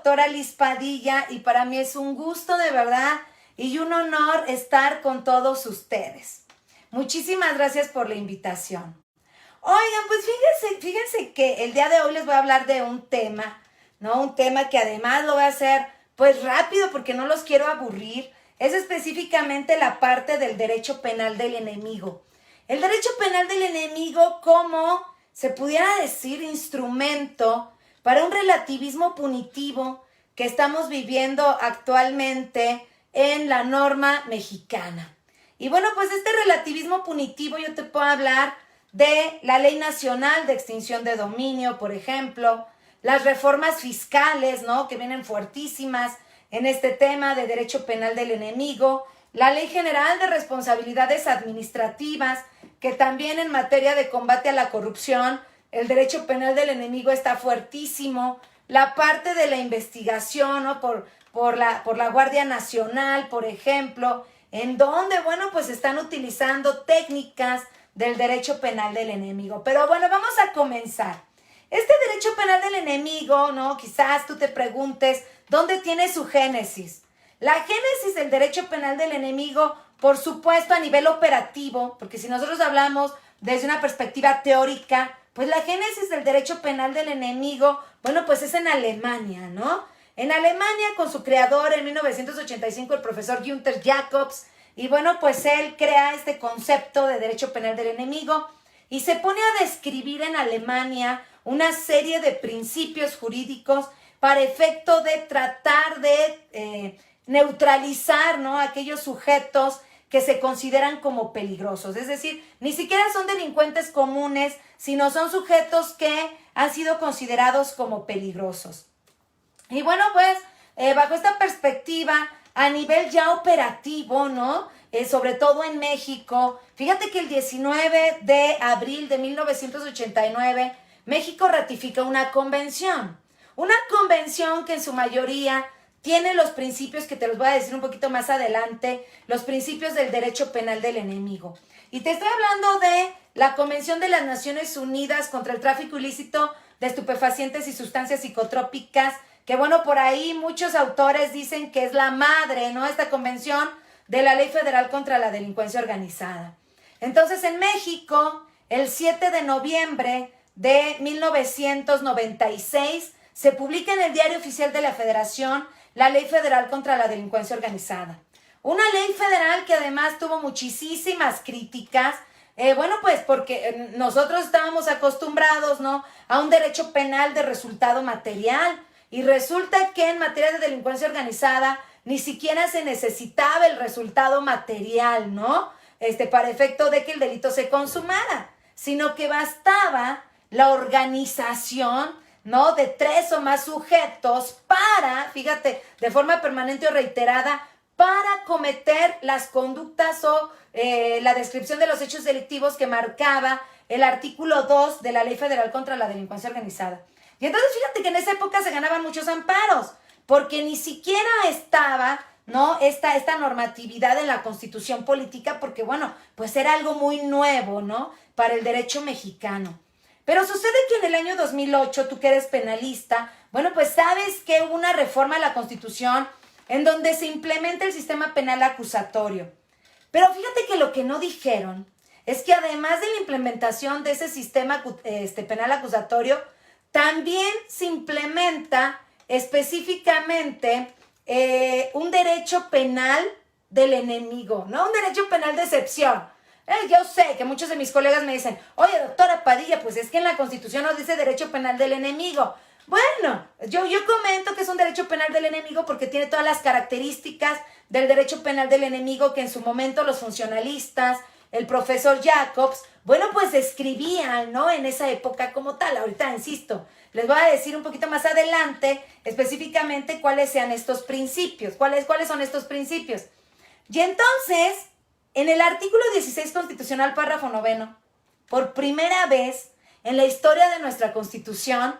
doctora Liz Padilla y para mí es un gusto de verdad y un honor estar con todos ustedes. Muchísimas gracias por la invitación. Oigan, pues fíjense que el día de hoy les voy a hablar de un tema, ¿no? Un tema que además lo voy a hacer pues rápido porque no los quiero aburrir. Es específicamente la parte del derecho penal del enemigo. El derecho penal del enemigo como, se pudiera decir, instrumento para un relativismo punitivo que estamos viviendo actualmente en la norma mexicana. Y bueno, pues este relativismo punitivo yo te puedo hablar de la Ley Nacional de Extinción de Dominio, por ejemplo, las reformas fiscales, ¿no?, que vienen fuertísimas en este tema de derecho penal del enemigo, la Ley General de Responsabilidades Administrativas, que también en materia de combate a la corrupción, el derecho penal del enemigo está fuertísimo, la parte de la investigación, ¿no?, por la Guardia Nacional, por ejemplo, en donde, bueno, pues están utilizando técnicas del derecho penal del enemigo. Pero bueno, vamos a comenzar. Este derecho penal del enemigo, ¿no? Quizás tú te preguntes, ¿dónde tiene su génesis? La génesis del derecho penal del enemigo, por supuesto, a nivel operativo, porque si nosotros hablamos desde una perspectiva teórica, pues la génesis del derecho penal del enemigo, bueno, pues es en Alemania, ¿no? En Alemania, con su creador en 1985, el profesor Günther Jacobs, y bueno, pues él crea este concepto de derecho penal del enemigo y se pone a describir en Alemania una serie de principios jurídicos para efecto de tratar de neutralizar, ¿no?, aquellos sujetos que se consideran como peligrosos. Es decir, ni siquiera son delincuentes comunes, sino son sujetos que han sido considerados como peligrosos. Y bueno, pues, bajo esta perspectiva, a nivel ya operativo, ¿no?, sobre todo en México, fíjate que el 19 de abril de 1989, México ratifica una convención que en su mayoría tiene los principios que te los voy a decir un poquito más adelante, los principios del derecho penal del enemigo. Y te estoy hablando de la Convención de las Naciones Unidas contra el tráfico ilícito de estupefacientes y sustancias psicotrópicas, que bueno, por ahí muchos autores dicen que es la madre, ¿no?, esta convención de la Ley Federal contra la Delincuencia Organizada. Entonces, en México, el 7 de noviembre de 1996, se publica en el Diario Oficial de la Federación la Ley Federal contra la Delincuencia Organizada. Una ley federal que además tuvo muchísimas críticas, bueno, pues porque nosotros estábamos acostumbrados, ¿no?, a un derecho penal de resultado material, y resulta que en materia de delincuencia organizada ni siquiera se necesitaba el resultado material, ¿no?, para efecto de que el delito se consumara, sino que bastaba la organización, ¿no?, de 3 o más sujetos para, fíjate, de forma permanente o reiterada, para cometer las conductas o la descripción de los hechos delictivos que marcaba el artículo 2 de la Ley Federal contra la Delincuencia Organizada. Y entonces fíjate que en esa época se ganaban muchos amparos, porque ni siquiera estaba, ¿no?, esta normatividad en la Constitución política, porque bueno, pues era algo muy nuevo, ¿no?, para el derecho mexicano. Pero sucede que en el año 2008, tú que eres penalista, bueno, pues sabes que hubo una reforma a la Constitución en donde se implementa el sistema penal acusatorio. Pero fíjate que lo que no dijeron es que además de la implementación de ese sistema penal acusatorio, también se implementa específicamente un derecho penal del enemigo, ¿no? Un derecho penal de excepción. Yo sé que muchos de mis colegas me dicen, oye, doctora Padilla, pues es que en la Constitución no dice derecho penal del enemigo. Bueno, yo comento que es un derecho penal del enemigo porque tiene todas las características del derecho penal del enemigo que en su momento los funcionalistas, el profesor Jacobs, bueno, pues escribían, ¿no?, en esa época como tal. Ahorita, insisto, les voy a decir un poquito más adelante específicamente cuáles sean estos principios, cuáles son estos principios. Y entonces, en el artículo 16 constitucional, párrafo 9, por primera vez en la historia de nuestra Constitución,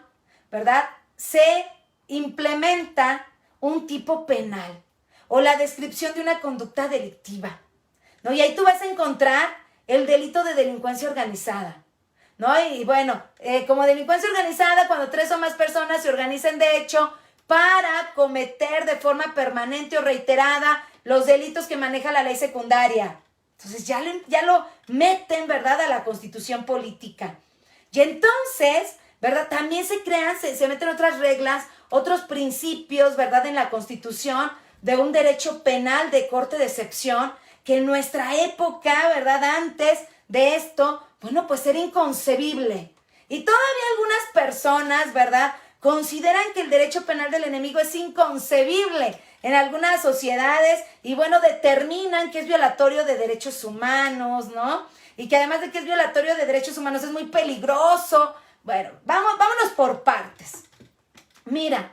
¿verdad?, se implementa un tipo penal o la descripción de una conducta delictiva, ¿no? Y ahí tú vas a encontrar el delito de delincuencia organizada, ¿no? Y bueno, como delincuencia organizada, cuando 3 o más personas se organizan de hecho para cometer de forma permanente o reiterada los delitos que maneja la ley secundaria. Entonces ya lo meten, ¿verdad?, a la Constitución política. Y entonces, ¿verdad?, también se meten otras reglas, otros principios, ¿verdad?, en la Constitución de un derecho penal de corte de excepción, que en nuestra época, ¿verdad?, antes de esto, bueno, pues era inconcebible. Y todavía algunas personas, ¿verdad?, consideran que el derecho penal del enemigo es inconcebible en algunas sociedades y, bueno, determinan que es violatorio de derechos humanos, ¿no? Y que además de que es violatorio de derechos humanos es muy peligroso. Bueno, vámonos por partes. Mira,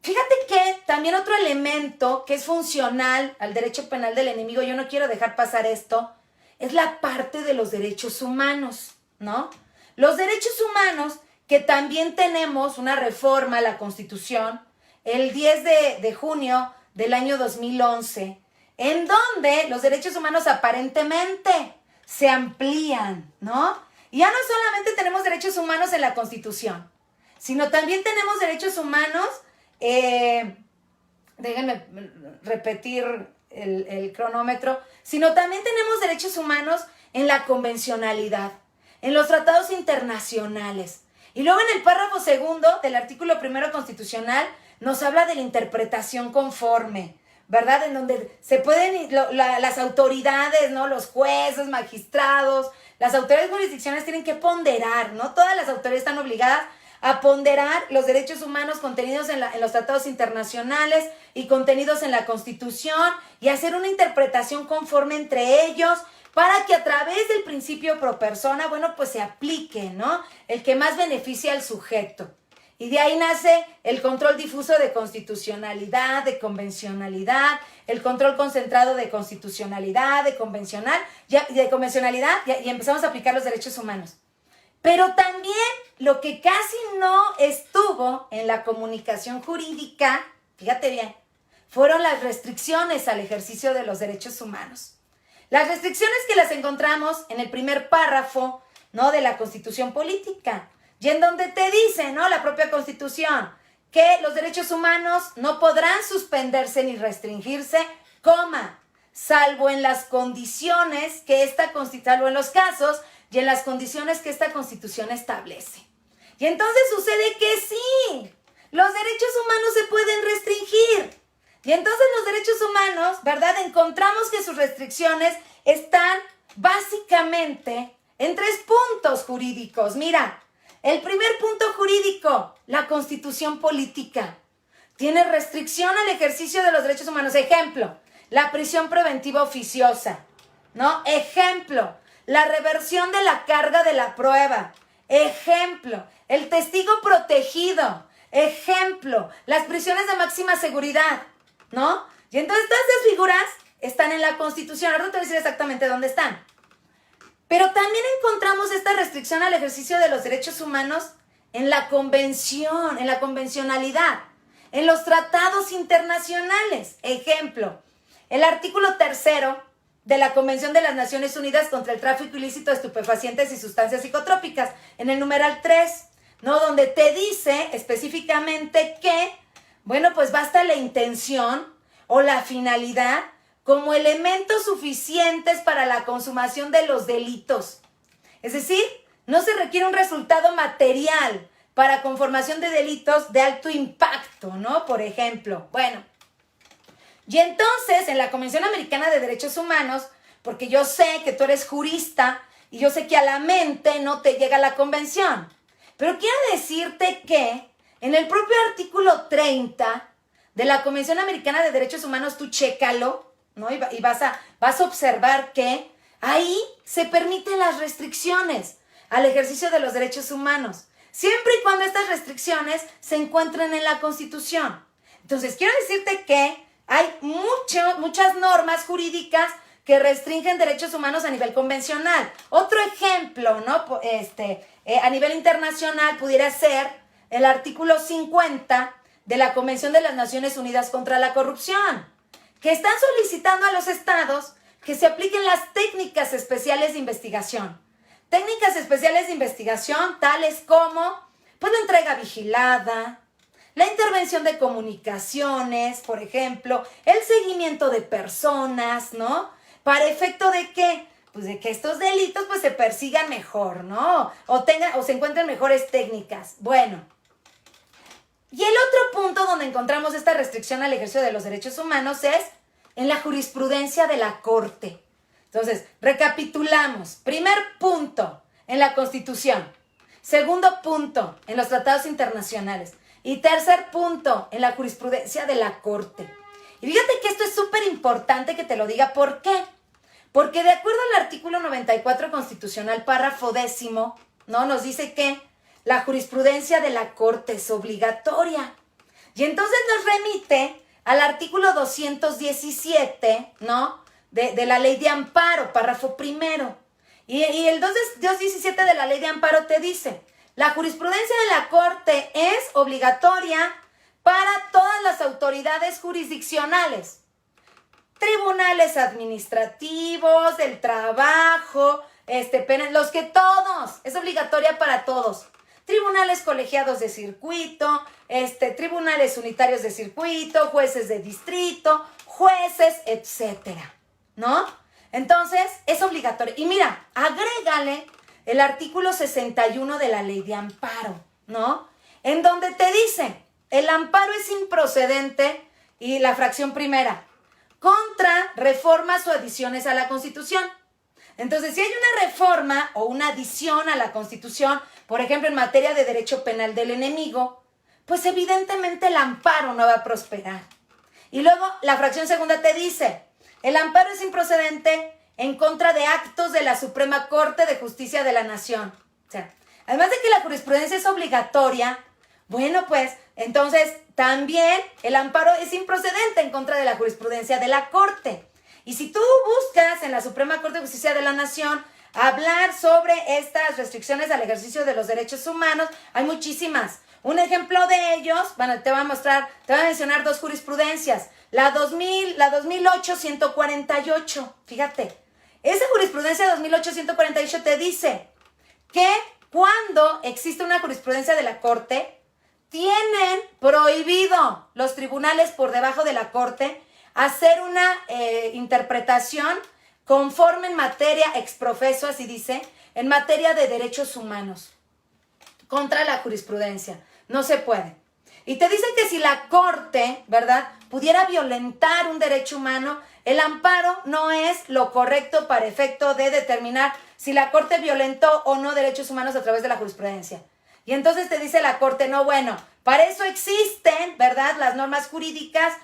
fíjate que también otro elemento que es funcional al derecho penal del enemigo, yo no quiero dejar pasar esto, es la parte de los derechos humanos, ¿no? Los derechos humanos, que también tenemos una reforma a la Constitución el 10 de junio del año 2011, en donde los derechos humanos aparentemente se amplían, ¿no? Y ya no solamente tenemos derechos humanos en la Constitución, sino también tenemos derechos humanos, déjenme repetir el cronómetro, sino también tenemos derechos humanos en la convencionalidad, en los tratados internacionales. Y luego en el párrafo segundo del artículo primero constitucional nos habla de la interpretación conforme, ¿verdad? En donde se pueden, las autoridades, ¿no? Los jueces, magistrados, las autoridades de jurisdicciones tienen que ponderar, ¿no? Todas las autoridades están obligadas a ponderar los derechos humanos contenidos en los tratados internacionales y contenidos en la Constitución y hacer una interpretación conforme entre ellos, para que a través del principio pro persona, bueno, pues se aplique, ¿no?, el que más beneficia al sujeto. Y de ahí nace el control difuso de constitucionalidad, de convencionalidad, el control concentrado de constitucionalidad, de convencionalidad, y empezamos a aplicar los derechos humanos. Pero también lo que casi no estuvo en la comunicación jurídica, fíjate bien, fueron las restricciones al ejercicio de los derechos humanos. Las restricciones que las encontramos en el primer párrafo, ¿no?, de la Constitución política, y en donde te dice, ¿no?, la propia Constitución, que los derechos humanos no podrán suspenderse ni restringirse, salvo en las condiciones que salvo en los casos y en las condiciones que esta Constitución establece. Y entonces sucede que sí, los derechos humanos se pueden restringir. Y entonces los derechos humanos, ¿verdad?, encontramos que sus restricciones están básicamente en 3 puntos jurídicos. Mira, el primer punto jurídico, la Constitución política, tiene restricción al ejercicio de los derechos humanos. Ejemplo, la prisión preventiva oficiosa, ¿no? Ejemplo, la reversión de la carga de la prueba. Ejemplo, el testigo protegido. Ejemplo, las prisiones de máxima seguridad, ¿no? Y entonces todas esas figuras están en la Constitución. Ahora te voy a decir exactamente dónde están. Pero también encontramos esta restricción al ejercicio de los derechos humanos en la convención, en la convencionalidad, en los tratados internacionales. Ejemplo, el artículo 3 de la Convención de las Naciones Unidas contra el tráfico ilícito de estupefacientes y sustancias psicotrópicas, en el numeral 3, ¿no?, donde te dice específicamente que, bueno, pues basta la intención o la finalidad como elementos suficientes para la consumación de los delitos. Es decir, no se requiere un resultado material para conformación de delitos de alto impacto, ¿no? Por ejemplo, bueno. Y entonces, en la Convención Americana de Derechos Humanos, porque yo sé que tú eres jurista y yo sé que a la mente no te llega la convención, pero quiero decirte que en el propio artículo 30 de la Convención Americana de Derechos Humanos, tú chécalo, ¿no? Y vas a observar que ahí se permiten las restricciones al ejercicio de los derechos humanos, siempre y cuando estas restricciones se encuentren en la Constitución. Entonces, quiero decirte que hay muchas normas jurídicas que restringen derechos humanos a nivel convencional. Otro ejemplo, ¿no?, a nivel internacional pudiera ser el artículo 50 de la Convención de las Naciones Unidas contra la Corrupción, que están solicitando a los estados que se apliquen las técnicas especiales de investigación. Técnicas especiales de investigación tales como, pues, la entrega vigilada, la intervención de comunicaciones, por ejemplo, el seguimiento de personas, ¿no? ¿Para efecto de qué? Pues de que estos delitos pues se persigan mejor, ¿no? O se encuentren mejores técnicas. Bueno, y el otro punto donde encontramos esta restricción al ejercicio de los derechos humanos es en la jurisprudencia de la Corte. Entonces, recapitulamos. Primer punto, en la Constitución. Segundo punto, en los tratados internacionales. Y tercer punto, en la jurisprudencia de la Corte. Y fíjate que esto es súper importante que te lo diga. ¿Por qué? Porque de acuerdo al artículo 94 constitucional, párrafo 10º, ¿no? Nos dice que la jurisprudencia de la Corte es obligatoria. Y entonces nos remite al artículo 217, ¿no? De la ley de amparo, párrafo primero. Y el 217 de la ley de amparo te dice, la jurisprudencia de la Corte es obligatoria para todas las autoridades jurisdiccionales. Tribunales administrativos, del trabajo, los que todos, es obligatoria para todos. Tribunales colegiados de circuito, tribunales unitarios de circuito, jueces de distrito, jueces, etcétera, ¿no? Entonces, es obligatorio. Y mira, agrégale el artículo 61 de la ley de amparo, ¿no? En donde te dice, el amparo es improcedente y la fracción primera, contra reformas o adiciones a la Constitución. Entonces, si hay una reforma o una adición a la Constitución, por ejemplo, en materia de derecho penal del enemigo, pues evidentemente el amparo no va a prosperar. Y luego la fracción segunda te dice, el amparo es improcedente en contra de actos de la Suprema Corte de Justicia de la Nación. O sea, además de que la jurisprudencia es obligatoria, bueno, pues entonces también el amparo es improcedente en contra de la jurisprudencia de la Corte. Y si tú buscas en la Suprema Corte de Justicia de la Nación hablar sobre estas restricciones al ejercicio de los derechos humanos, hay muchísimas. Un ejemplo de ellos, bueno, te voy a mencionar dos jurisprudencias. La 2008-148, fíjate. Esa jurisprudencia 2008-148 te dice que cuando existe una jurisprudencia de la Corte, tienen prohibido los tribunales por debajo de la Corte hacer una interpretación conforme en materia exprofeso, así dice, en materia de derechos humanos, contra la jurisprudencia. No se puede. Y te dice que si la Corte, ¿verdad?, pudiera violentar un derecho humano, el amparo no es lo correcto para efecto de determinar si la Corte violentó o no derechos humanos a través de la jurisprudencia. Y entonces te dice la Corte, no, bueno, para eso existen, ¿verdad?, las normas jurídicas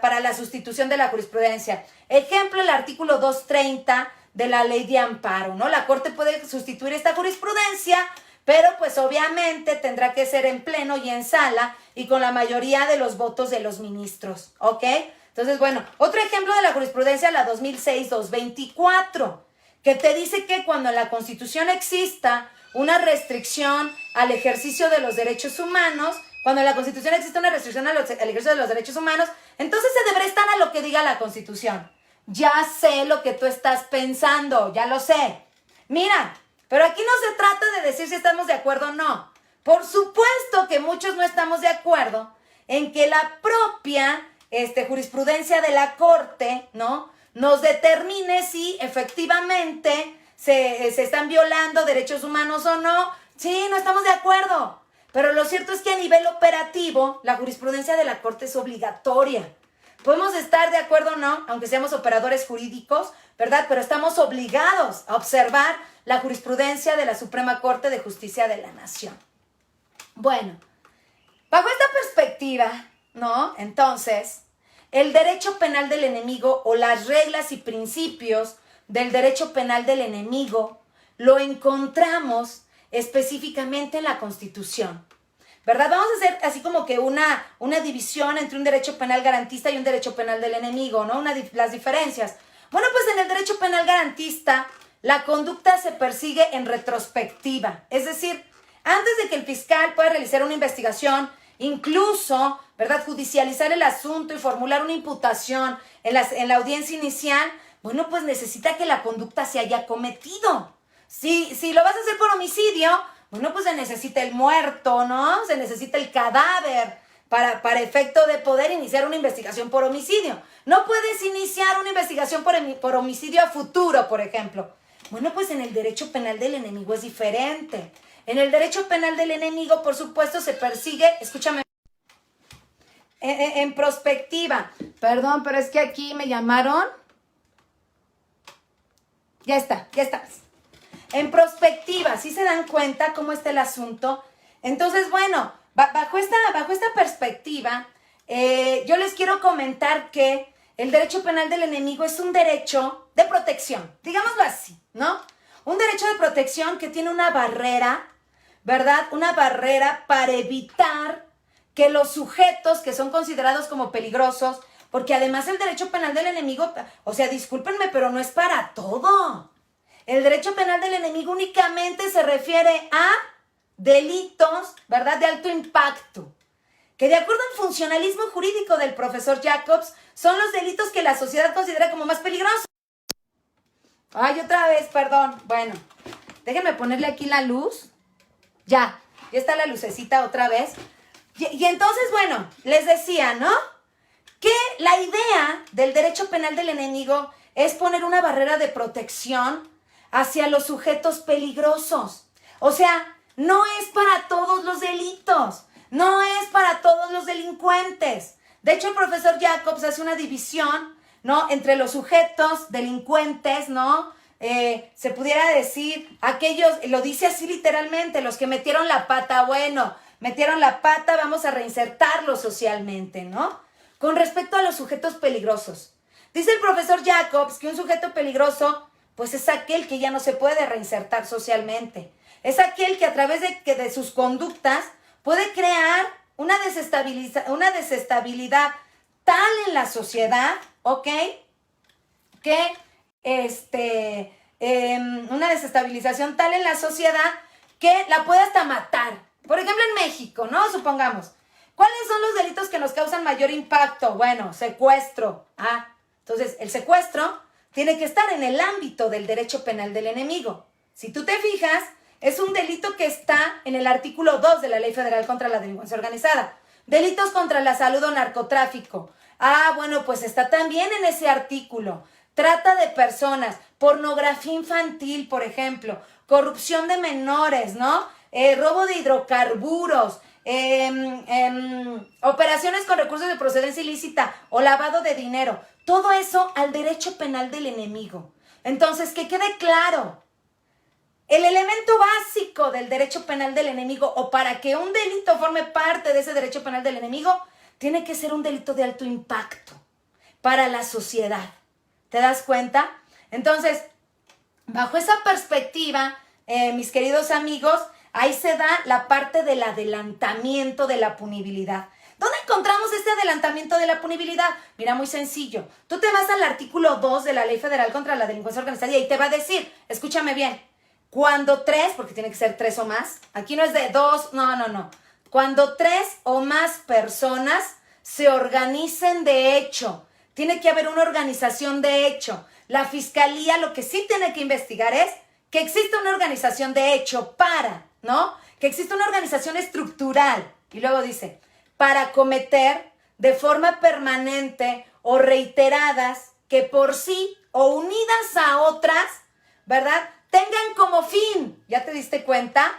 para la sustitución de la jurisprudencia. Ejemplo, el artículo 230 de la ley de amparo, ¿no? La Corte puede sustituir esta jurisprudencia, pero pues obviamente tendrá que ser en pleno y en sala y con la mayoría de los votos de los ministros, ¿ok? Entonces, bueno, otro ejemplo de la jurisprudencia, la 2006-224, que te dice que cuando en la Constitución exista una restricción al ejercicio de los derechos humanos, cuando en la Constitución existe una restricción al ejercicio de los derechos humanos, entonces se deberá estar a lo que diga la Constitución. Ya sé lo que tú estás pensando, ya lo sé. Mira, pero aquí no se trata de decir si estamos de acuerdo o no. Por supuesto que muchos no estamos de acuerdo en que la propia jurisprudencia de la Corte, ¿no?, nos determine si efectivamente se están violando derechos humanos o no. Sí, no estamos de acuerdo. Pero lo cierto es que a nivel operativo, la jurisprudencia de la Corte es obligatoria. Podemos estar de acuerdo o no, aunque seamos operadores jurídicos, ¿verdad? Pero estamos obligados a observar la jurisprudencia de la Suprema Corte de Justicia de la Nación. Bueno, bajo esta perspectiva, ¿no?, entonces, el derecho penal del enemigo o las reglas y principios del derecho penal del enemigo lo encontramos específicamente en la Constitución, ¿verdad? Vamos a hacer así como que una división entre un derecho penal garantista y un derecho penal del enemigo, ¿no? Las diferencias. Bueno, pues en el derecho penal garantista, la conducta se persigue en retrospectiva, es decir, antes de que el fiscal pueda realizar una investigación, incluso, ¿verdad?, judicializar el asunto y formular una imputación en la audiencia inicial, bueno, pues necesita que la conducta se haya cometido. Si lo vas a hacer por homicidio, Bueno, pues se necesita el muerto, ¿no? Se necesita el cadáver para efecto de poder iniciar una investigación por homicidio. No puedes iniciar una investigación por homicidio a futuro, por ejemplo. Bueno, pues en el derecho penal del enemigo es diferente. En el derecho penal del enemigo, por supuesto, se persigue, escúchame, en prospectiva. Perdón, pero es que aquí me llamaron. Ya está. En prospectiva, ¿sí se dan cuenta cómo está el asunto? Entonces, bueno, bajo esta perspectiva, yo les quiero comentar que el derecho penal del enemigo es un derecho de protección, digámoslo así, ¿no? Un derecho de protección que tiene una barrera, ¿verdad? Una barrera para evitar que los sujetos que son considerados como peligrosos, porque además el derecho penal del enemigo, o sea, discúlpenme, pero no es para todo. El derecho penal del enemigo únicamente se refiere a delitos, ¿verdad?, de alto impacto, que de acuerdo al funcionalismo jurídico del profesor Jacobs, son los delitos que la sociedad considera como más peligrosos. Ay, otra vez, perdón. Bueno, déjenme ponerle aquí la luz. Ya está la lucecita otra vez. Y entonces, bueno, les decía, ¿no?, que la idea del derecho penal del enemigo es poner una barrera de protección hacia los sujetos peligrosos. O sea, no es para todos los delitos, no es para todos los delincuentes. De hecho, el profesor Jacobs hace una división, ¿no?, entre los sujetos delincuentes, ¿no? Se pudiera decir, aquellos, lo dice así literalmente, los que metieron la pata, bueno, metieron la pata, vamos a reinsertarlos socialmente, ¿no? Con respecto a los sujetos peligrosos. Dice el profesor Jacobs que un sujeto peligroso, pues es aquel que ya no se puede reinsertar socialmente. Es aquel que a través de sus conductas puede crear una desestabilidad tal en la sociedad, ¿ok?, que una desestabilización tal en la sociedad que la puede hasta matar. Por ejemplo, en México, ¿no? Supongamos. ¿Cuáles son los delitos que nos causan mayor impacto? Bueno, secuestro. Entonces, el secuestro tiene que estar en el ámbito del derecho penal del enemigo. Si tú te fijas, es un delito que está en el artículo 2 de la Ley Federal contra la Delincuencia Organizada. Delitos contra la salud o narcotráfico. Bueno, pues está también en ese artículo. Trata de personas, pornografía infantil, por ejemplo, corrupción de menores, ¿no? Robo de hidrocarburos, operaciones con recursos de procedencia ilícita o lavado de dinero. Todo eso al derecho penal del enemigo. Entonces, que quede claro, el elemento básico del derecho penal del enemigo, o para que un delito forme parte de ese derecho penal del enemigo, tiene que ser un delito de alto impacto para la sociedad. ¿Te das cuenta? Entonces, bajo esa perspectiva, mis queridos amigos, ahí se da la parte del adelantamiento de la punibilidad. ¿Dónde encontramos este adelantamiento de la punibilidad? Mira, muy sencillo. Tú te vas al artículo 2 de la Ley Federal contra la Delincuencia Organizada y ahí te va a decir, escúchame bien, cuando 3, porque tiene que ser 3 o más, aquí no es de 2, no. Cuando 3 o más personas se organicen de hecho, tiene que haber una organización de hecho. La fiscalía lo que sí tiene que investigar es que existe una organización de hecho ¿no? Que existe una organización estructural. Y luego dice, para cometer de forma permanente o reiteradas que por sí o unidas a otras, ¿verdad?, tengan como fin, ¿ya te diste cuenta?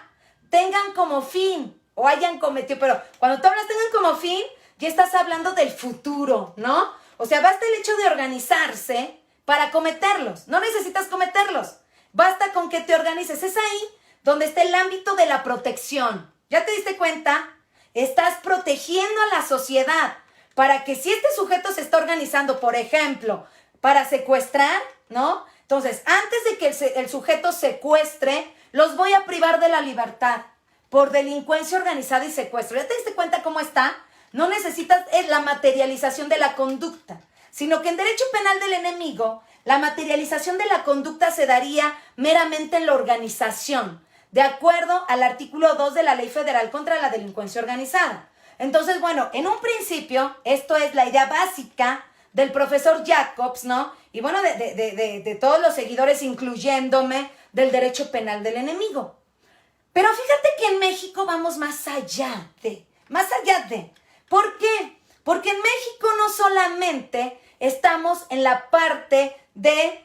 Tengan como fin o hayan cometido, pero cuando tú hablas tengan como fin, ya estás hablando del futuro, ¿no? O sea, basta el hecho de organizarse para cometerlos. No necesitas cometerlos. Basta con que te organices. Es ahí donde está el ámbito de la protección. ¿Ya te diste cuenta? Estás protegiendo a la sociedad para que si este sujeto se está organizando, por ejemplo, para secuestrar, ¿no? Entonces, antes de que el sujeto secuestre, los voy a privar de la libertad por delincuencia organizada y secuestro. ¿Ya te diste cuenta cómo está? No necesitas la materialización de la conducta, sino que en derecho penal del enemigo, la materialización de la conducta se daría meramente en la organización, de acuerdo al artículo 2 de la Ley Federal contra la Delincuencia Organizada. Entonces, bueno, en un principio, esto es la idea básica del profesor Jacobs, ¿no? Y bueno, de todos los seguidores, incluyéndome, del derecho penal del enemigo. Pero fíjate que en México vamos más allá de. ¿Por qué? Porque en México no solamente estamos en la parte del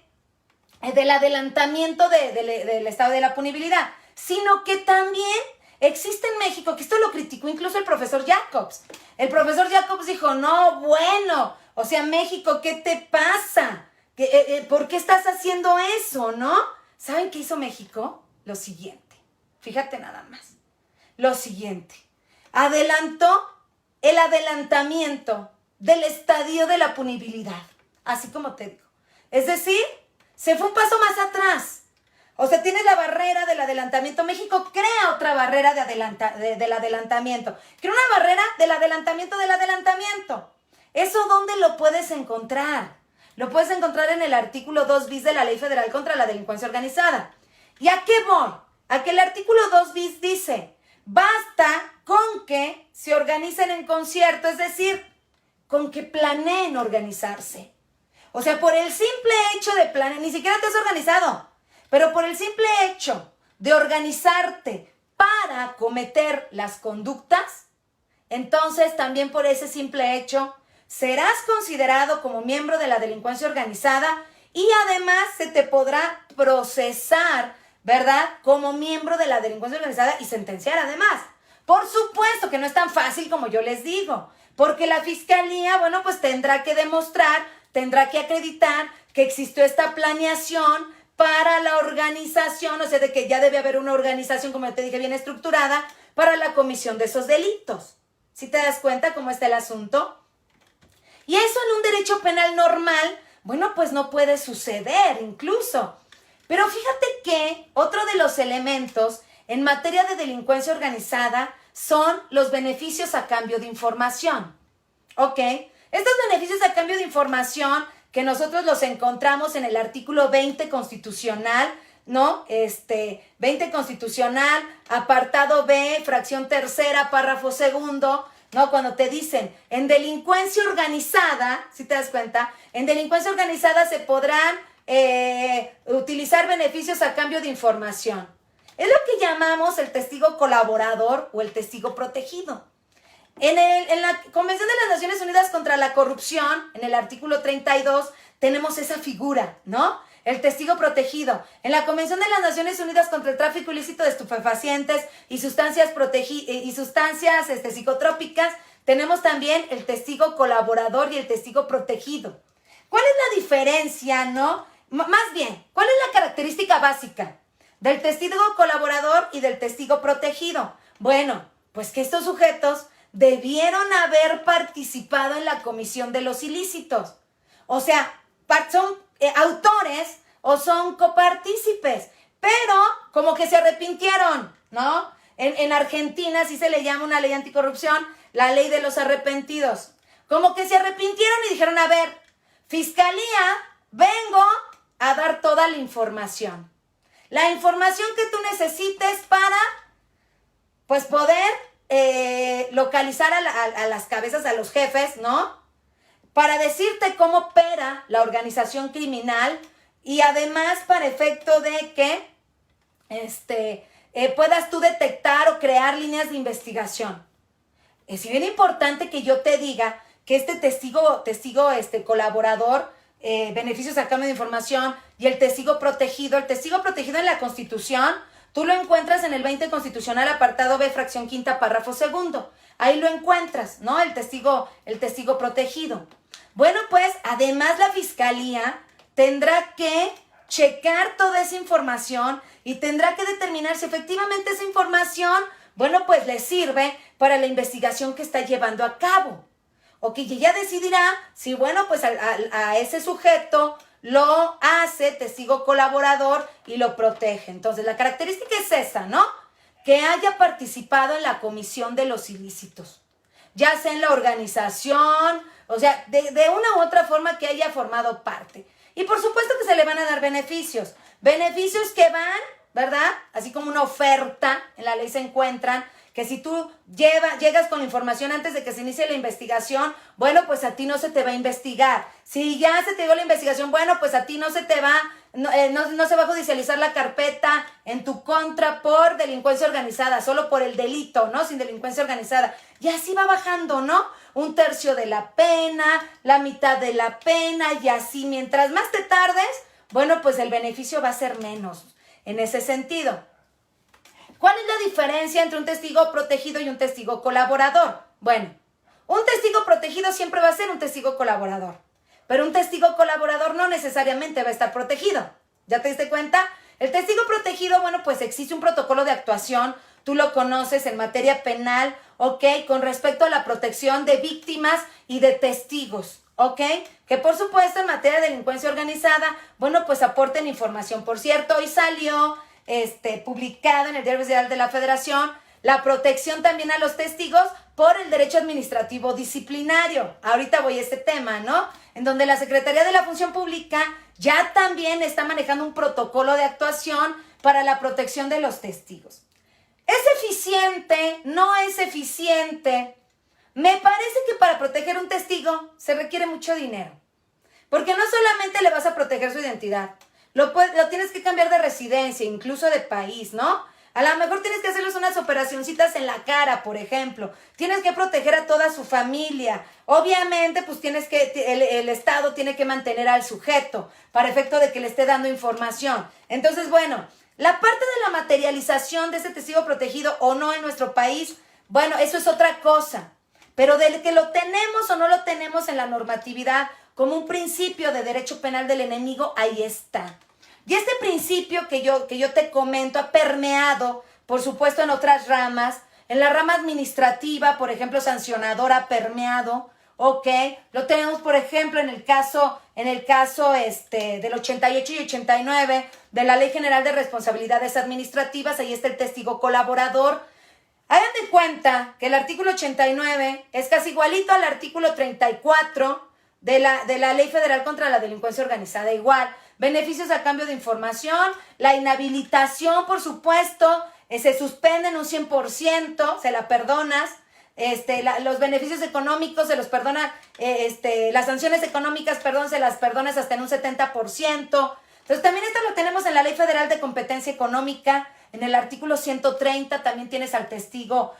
adelantamiento del estado de la punibilidad, sino que también existe en México, que esto lo criticó incluso el profesor Jacobs. El profesor Jacobs dijo, no, bueno, o sea, México, ¿qué te pasa? ¿Por qué estás haciendo eso, no? ¿Saben qué hizo México? Lo siguiente, fíjate nada más, lo siguiente, adelantó el adelantamiento del estadio de la punibilidad, así como te digo. Es decir, se fue un paso más atrás. O sea, tienes la barrera del adelantamiento. México crea otra barrera del adelantamiento. Crea una barrera del adelantamiento del adelantamiento. ¿Eso dónde lo puedes encontrar? Lo puedes encontrar en el artículo 2 bis de la Ley Federal contra la Delincuencia Organizada. ¿Y a qué voy? A que el artículo 2 bis dice, basta con que se organicen en concierto, es decir, con que planeen organizarse. O sea, por el simple hecho de planear, ni siquiera te has organizado, pero por el simple hecho de organizarte para cometer las conductas, entonces también por ese simple hecho serás considerado como miembro de la delincuencia organizada y además se te podrá procesar, ¿verdad?, como miembro de la delincuencia organizada y sentenciar además. Por supuesto que no es tan fácil como yo les digo, porque la fiscalía, bueno, pues tendrá que demostrar, tendrá que acreditar que existió esta planeación para la organización, o sea, de que ya debe haber una organización, como te dije, bien estructurada para la comisión de esos delitos. ¿Sí te das cuenta cómo está el asunto? Y eso en un derecho penal normal, bueno, pues no puede suceder incluso. Pero fíjate que otro de los elementos en materia de delincuencia organizada son los beneficios a cambio de información. ¿Ok? Estos beneficios a cambio de información que nosotros los encontramos en el artículo 20 constitucional, ¿no? 20 constitucional, apartado B, fracción tercera, párrafo segundo, ¿no? Cuando te dicen, en delincuencia organizada, ¿sí te das cuenta? En delincuencia organizada se podrán utilizar beneficios a cambio de información. Es lo que llamamos el testigo colaborador o el testigo protegido. En la Convención de las Naciones Unidas contra la Corrupción, en el artículo 32, tenemos esa figura, ¿no? El testigo protegido. En la Convención de las Naciones Unidas contra el tráfico ilícito de estupefacientes y sustancias psicotrópicas, tenemos también el testigo colaborador y el testigo protegido. ¿Cuál es la diferencia, no? Más bien, ¿cuál es la característica básica del testigo colaborador y del testigo protegido? Bueno, pues que estos sujetos debieron haber participado en la comisión de los ilícitos. O sea, son autores o son copartícipes, pero como que se arrepintieron, ¿no? En Argentina sí se le llama una ley anticorrupción, la ley de los arrepentidos. Como que se arrepintieron y dijeron, a ver, fiscalía, vengo a dar toda la información. La información que tú necesites para, pues, poder localizar a las cabezas, a los jefes, ¿no? Para decirte cómo opera la organización criminal y además para efecto de que puedas tú detectar o crear líneas de investigación. Es bien importante que yo te diga que este testigo colaborador, beneficios a cambio de información y el testigo protegido en la Constitución, tú lo encuentras en el 20 constitucional, apartado B, fracción quinta, párrafo segundo. Ahí lo encuentras, ¿no? El testigo protegido. Bueno, pues, además la fiscalía tendrá que checar toda esa información y tendrá que determinar si efectivamente esa información, bueno, pues le sirve para la investigación que está llevando a cabo. O que ella decidirá si, bueno, pues a ese sujeto lo hace testigo colaborador y lo protege. Entonces, la característica es esa, ¿no? Que haya participado en la comisión de los ilícitos, ya sea en la organización, o sea, de una u otra forma que haya formado parte. Y por supuesto que se le van a dar beneficios. Beneficios que van, ¿verdad? Así como una oferta, en la ley se encuentran, que si tú llegas con la información antes de que se inicie la investigación, bueno, pues a ti no se te va a investigar. Si ya se te dio la investigación, bueno, pues a ti no se te va, no se va a judicializar la carpeta en tu contra por delincuencia organizada, solo por el delito, ¿no? Sin delincuencia organizada. Y así va bajando, ¿no? 1/3 de la pena, la mitad de la pena, y así. Mientras más te tardes, bueno, pues el beneficio va a ser menos en ese sentido. ¿Cuál es la diferencia entre un testigo protegido y un testigo colaborador? Bueno, un testigo protegido siempre va a ser un testigo colaborador, pero un testigo colaborador no necesariamente va a estar protegido. ¿Ya te diste cuenta? El testigo protegido, bueno, pues existe un protocolo de actuación, tú lo conoces en materia penal, ¿ok? Con respecto a la protección de víctimas y de testigos, ¿ok? Que por supuesto en materia de delincuencia organizada, bueno, pues aporten información. Por cierto, hoy salió publicado en el Diario Oficial de la Federación la protección también a los testigos por el derecho administrativo disciplinario. Ahorita voy a este tema, ¿no? En donde la Secretaría de la Función Pública ya también está manejando un protocolo de actuación para la protección de los testigos. ¿Es eficiente? ¿No es eficiente? Me parece que para proteger un testigo se requiere mucho dinero. Porque no solamente le vas a proteger su identidad, lo tienes que cambiar de residencia, incluso de país, ¿no? A lo mejor tienes que hacerles unas operacioncitas en la cara, por ejemplo. Tienes que proteger a toda su familia. Obviamente, pues el Estado tiene que mantener al sujeto para efecto de que le esté dando información. Entonces, bueno, la parte de la materialización de ese testigo protegido o no en nuestro país, bueno, eso es otra cosa. Pero del que lo tenemos o no lo tenemos en la normatividad como un principio de derecho penal del enemigo, ahí está. Y este principio que yo te comento ha permeado, por supuesto, en otras ramas. En la rama administrativa, por ejemplo, sancionadora, ha permeado, ¿ok? Lo tenemos, por ejemplo, en el caso del 88 y 89 de la Ley General de Responsabilidades Administrativas. Ahí está el testigo colaborador. Hagan de cuenta que el artículo 89 es casi igualito al artículo 34 de la Ley Federal contra la Delincuencia Organizada. Igual, beneficios a cambio de información, la inhabilitación, por supuesto, se suspende en un 100%, se la perdonas. Los beneficios económicos se los perdona, las sanciones económicas, perdón, se las perdonas hasta en un 70%. Entonces, también esto lo tenemos en la Ley Federal de Competencia Económica. En el artículo 130 también tienes al testigo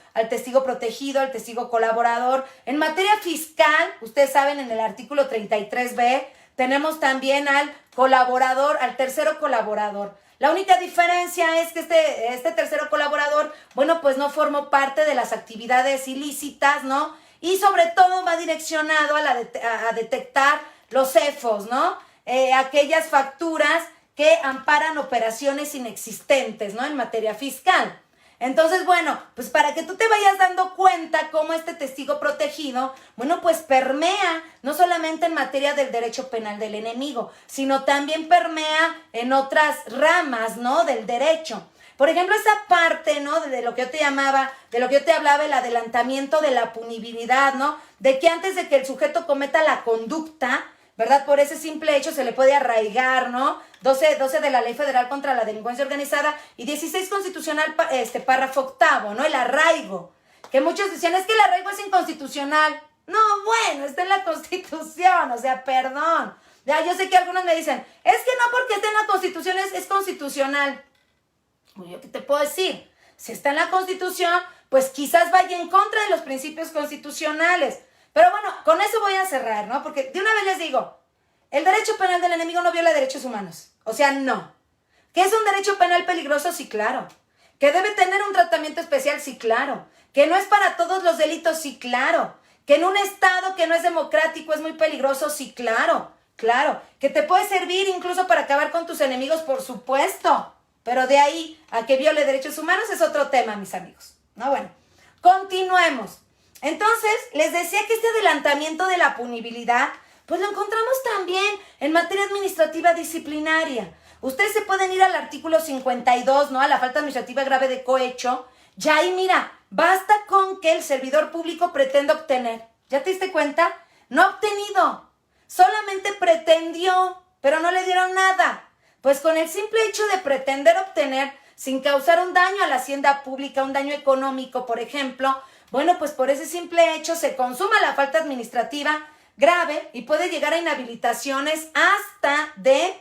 protegido, al testigo colaborador. En materia fiscal, ustedes saben, en el artículo 33b, tenemos también al colaborador, al tercero colaborador. La única diferencia es que este tercero colaborador, bueno, pues no formó parte de las actividades ilícitas, ¿no? Y sobre todo va direccionado a detectar los CEFOS, ¿no? Aquellas facturas que amparan operaciones inexistentes, ¿no? En materia fiscal. Entonces, bueno, pues para que tú te vayas dando cuenta cómo este testigo protegido, bueno, pues permea no solamente en materia del derecho penal del enemigo, sino también permea en otras ramas, ¿no? Del derecho. Por ejemplo, esa parte, ¿no? De lo que yo te hablaba, el adelantamiento de la punibilidad, ¿no? De que antes de que el sujeto cometa la conducta, ¿verdad? Por ese simple hecho se le puede arraigar, ¿no? 12 de la Ley Federal contra la Delincuencia Organizada y 16 constitucional, párrafo octavo, ¿no? El arraigo. Que muchos decían, es que el arraigo es inconstitucional. No, bueno, está en la Constitución, o sea, perdón. Ya, yo sé que algunos me dicen, es que no porque esté en la Constitución es constitucional. Pues yo, ¿qué te puedo decir? Si está en la Constitución, pues quizás vaya en contra de los principios constitucionales. Pero bueno, con eso voy a cerrar, ¿no? Porque de una vez les digo, el derecho penal del enemigo no viola derechos humanos. O sea, no. ¿Que es un derecho penal peligroso? Sí, claro. ¿Que debe tener un tratamiento especial? Sí, claro. ¿Que no es para todos los delitos? Sí, claro. ¿Que en un estado que no es democrático es muy peligroso? Sí, claro. Claro. ¿Que te puede servir incluso para acabar con tus enemigos? Por supuesto. Pero de ahí a que viole derechos humanos es otro tema, mis amigos. No, bueno. Continuemos. Entonces, les decía que este adelantamiento de la punibilidad, pues lo encontramos también en materia administrativa disciplinaria. Ustedes se pueden ir al artículo 52, ¿no? A la falta administrativa grave de cohecho. Ya ahí, mira, basta con que el servidor público pretenda obtener. ¿Ya te diste cuenta? No ha obtenido. Solamente pretendió, pero no le dieron nada. Pues con el simple hecho de pretender obtener, sin causar un daño a la hacienda pública, un daño económico, por ejemplo, bueno, pues por ese simple hecho se consuma la falta administrativa grave y puede llegar a inhabilitaciones hasta de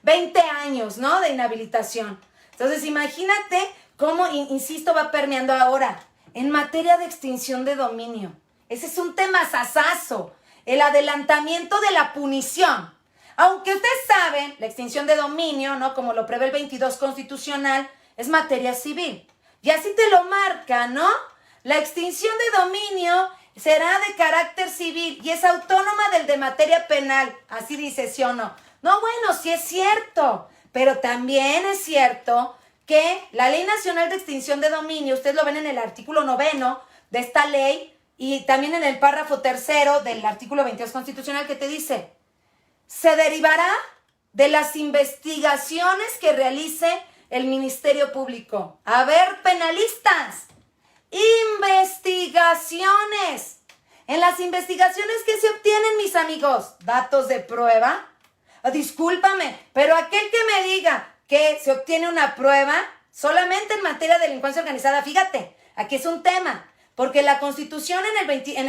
20 años, ¿no? De inhabilitación. Entonces, imagínate cómo, insisto, va permeando ahora en materia de extinción de dominio. Ese es un tema sasazo, el adelantamiento de la punición. Aunque ustedes saben, la extinción de dominio, ¿no? Como lo prevé el 22 constitucional, es materia civil. Y así te lo marca, ¿no? La extinción de dominio será de carácter civil y es autónoma del de materia penal. Así dice, ¿sí o no? No, bueno, sí es cierto, pero también es cierto que la Ley Nacional de Extinción de Dominio, ustedes lo ven en el artículo 9 de esta ley y también en el párrafo 3 del artículo 22 constitucional que te dice, se derivará de las investigaciones que realice el Ministerio Público. A ver, penalistas, investigaciones. En las investigaciones, ¿qué se obtienen, mis amigos? ¿Datos de prueba? Discúlpame, pero aquel que me diga que se obtiene una prueba solamente en materia de delincuencia organizada, fíjate, aquí es un tema, porque la Constitución en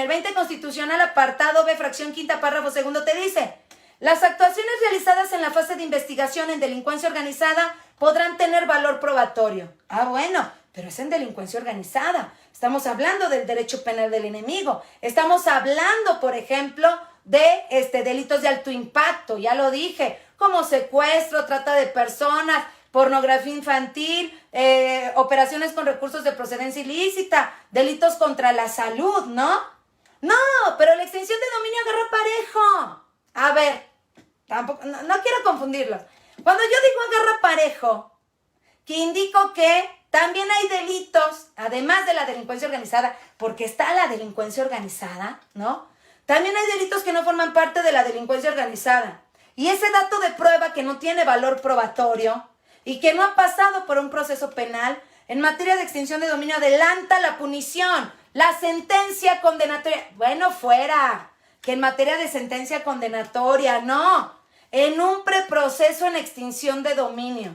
el 20 constitucional, apartado B, fracción quinta, párrafo segundo, te dice, las actuaciones realizadas en la fase de investigación en delincuencia organizada podrán tener valor probatorio. Ah, bueno, pero es en delincuencia organizada. Estamos hablando del derecho penal del enemigo. Estamos hablando, por ejemplo, de delitos de alto impacto, ya lo dije, como secuestro, trata de personas, pornografía infantil, operaciones con recursos de procedencia ilícita, delitos contra la salud, ¿no? No, pero la extinción de dominio agarra parejo. A ver, tampoco, no quiero confundirlos. Cuando yo digo agarra parejo, que indico que también hay delitos, además de la delincuencia organizada, porque está la delincuencia organizada, ¿no? También hay delitos que no forman parte de la delincuencia organizada. Y ese dato de prueba que no tiene valor probatorio y que no ha pasado por un proceso penal, en materia de extinción de dominio adelanta la punición, la sentencia condenatoria. Bueno, fuera, que en materia de sentencia condenatoria, no, en un preproceso en extinción de dominio,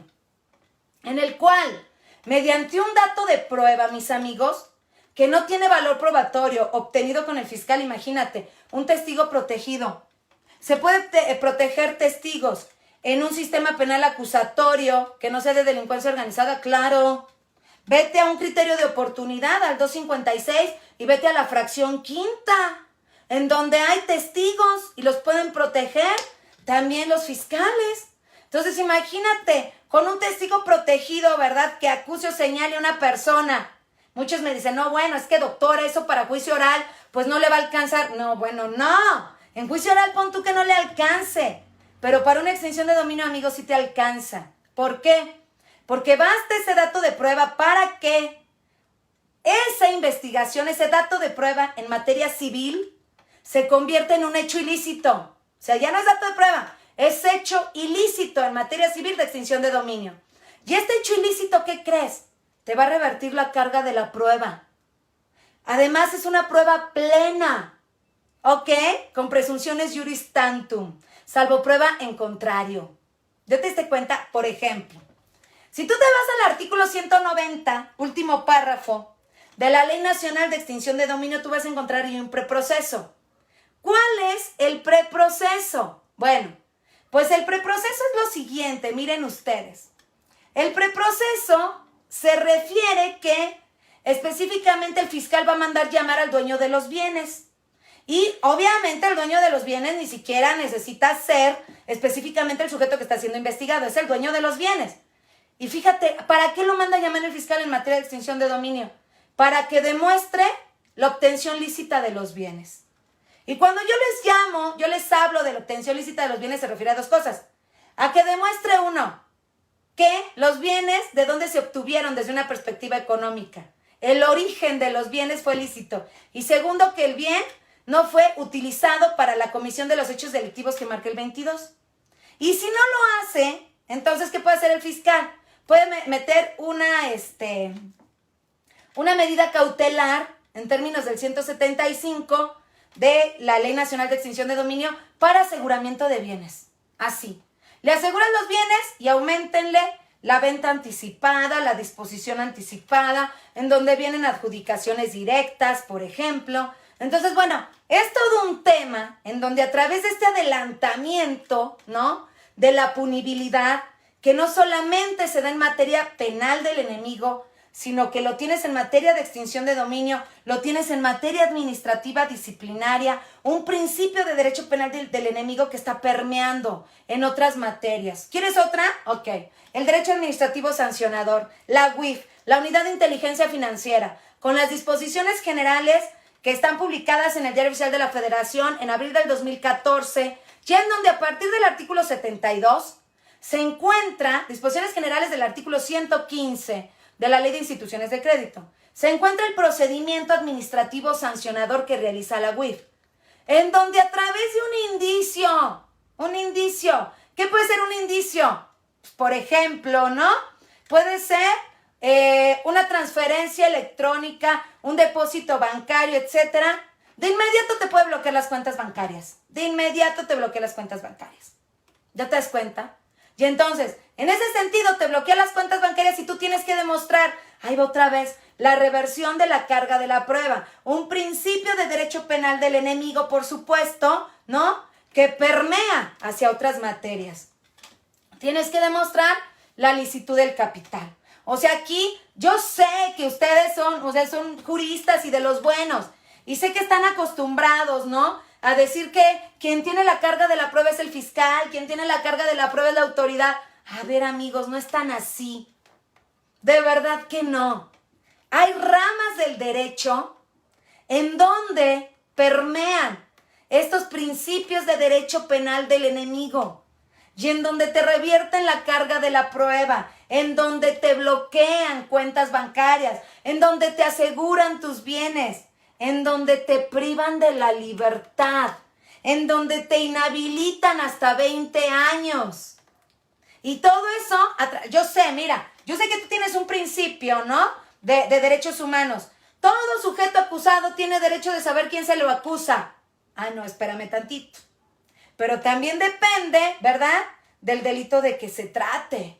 en el cual, mediante un dato de prueba, mis amigos, que no tiene valor probatorio, obtenido con el fiscal, imagínate, un testigo protegido. Se puede proteger testigos en un sistema penal acusatorio que no sea de delincuencia organizada, claro. Vete a un criterio de oportunidad, al 256, y vete a la fracción quinta, en donde hay testigos y los pueden proteger también los fiscales. Entonces, imagínate, con un testigo protegido, ¿verdad?, que acuse o señale a una persona. Muchos me dicen, no, bueno, es que doctor, eso para juicio oral, pues no le va a alcanzar. No, bueno, no. En juicio oral pon tú que no le alcance. Pero para una extinción de dominio, amigos, sí te alcanza. ¿Por qué? Porque basta ese dato de prueba para que esa investigación, ese dato de prueba en materia civil, se convierta en un hecho ilícito. O sea, ya no es dato de prueba, es hecho ilícito en materia civil de extinción de dominio. Y este hecho ilícito, ¿qué crees? Te va a revertir la carga de la prueba. Además, es una prueba plena, ¿ok? Con presunciones juris tantum, salvo prueba en contrario. Yo te diste cuenta, por ejemplo, si tú te vas al artículo 190, último párrafo, de la Ley Nacional de Extinción de Dominio, tú vas a encontrar ahí un preproceso. ¿Cuál es el preproceso? Bueno, pues el preproceso es lo siguiente, miren ustedes. El preproceso se refiere que específicamente el fiscal va a mandar llamar al dueño de los bienes. Y obviamente el dueño de los bienes ni siquiera necesita ser específicamente el sujeto que está siendo investigado, es el dueño de los bienes. Y fíjate, ¿para qué lo manda llamar el fiscal en materia de extinción de dominio? Para que demuestre la obtención lícita de los bienes. Y cuando yo les llamo, yo les hablo de la obtención lícita de los bienes, se refiere a dos cosas. A que demuestre uno, que los bienes, de dónde se obtuvieron desde una perspectiva económica. El origen de los bienes fue lícito. Y segundo, que el bien no fue utilizado para la comisión de los hechos delictivos que marca el 22. Y si no lo hace, entonces, ¿qué puede hacer el fiscal? Puede meter una medida cautelar en términos del 175 de la Ley Nacional de Extinción de Dominio para aseguramiento de bienes. Así. Le aseguran los bienes y auméntenle la venta anticipada, la disposición anticipada, en donde vienen adjudicaciones directas, por ejemplo. Entonces, bueno, es todo un tema en donde a través de este adelantamiento, ¿no?, de la punibilidad, que no solamente se da en materia penal del enemigo, sino que lo tienes en materia de extinción de dominio, lo tienes en materia administrativa disciplinaria, un principio de derecho penal del enemigo que está permeando en otras materias. ¿Quieres otra? Ok. El derecho administrativo sancionador, la UIF, la Unidad de Inteligencia Financiera, con las disposiciones generales que están publicadas en el Diario Oficial de la Federación en abril del 2014, ya en donde a partir del artículo 72 se encuentra, disposiciones generales del artículo 115 de la Ley de Instituciones de Crédito, se encuentra el procedimiento administrativo sancionador que realiza la UIF, en donde a través de un indicio, ¿qué puede ser un indicio? Por ejemplo, ¿no? Puede ser una transferencia electrónica, un depósito bancario, etcétera. De inmediato te puede bloquear las cuentas bancarias. De inmediato te bloquea las cuentas bancarias. ¿Ya te das cuenta? Y entonces, en ese sentido, te bloquea las cuentas bancarias y tú tienes que demostrar, ahí va otra vez, la reversión de la carga de la prueba. Un principio de derecho penal del enemigo, por supuesto, ¿no?, que permea hacia otras materias. Tienes que demostrar la licitud del capital. O sea, aquí yo sé que ustedes son juristas y de los buenos. Y sé que están acostumbrados, ¿no?, a decir que quien tiene la carga de la prueba es el fiscal, quien tiene la carga de la prueba es la autoridad. A ver, amigos, no es tan así. De verdad que no. Hay ramas del derecho en donde permean estos principios de derecho penal del enemigo y en donde te revierten la carga de la prueba, en donde te bloquean cuentas bancarias, en donde te aseguran tus bienes, en donde te privan de la libertad, en donde te inhabilitan hasta 20 años. Y todo eso, yo sé, mira, yo sé que tú tienes un principio, ¿no?, de derechos humanos. Todo sujeto acusado tiene derecho de saber quién se lo acusa. Ah, no, espérame tantito. Pero también depende, ¿verdad?, del delito de que se trate.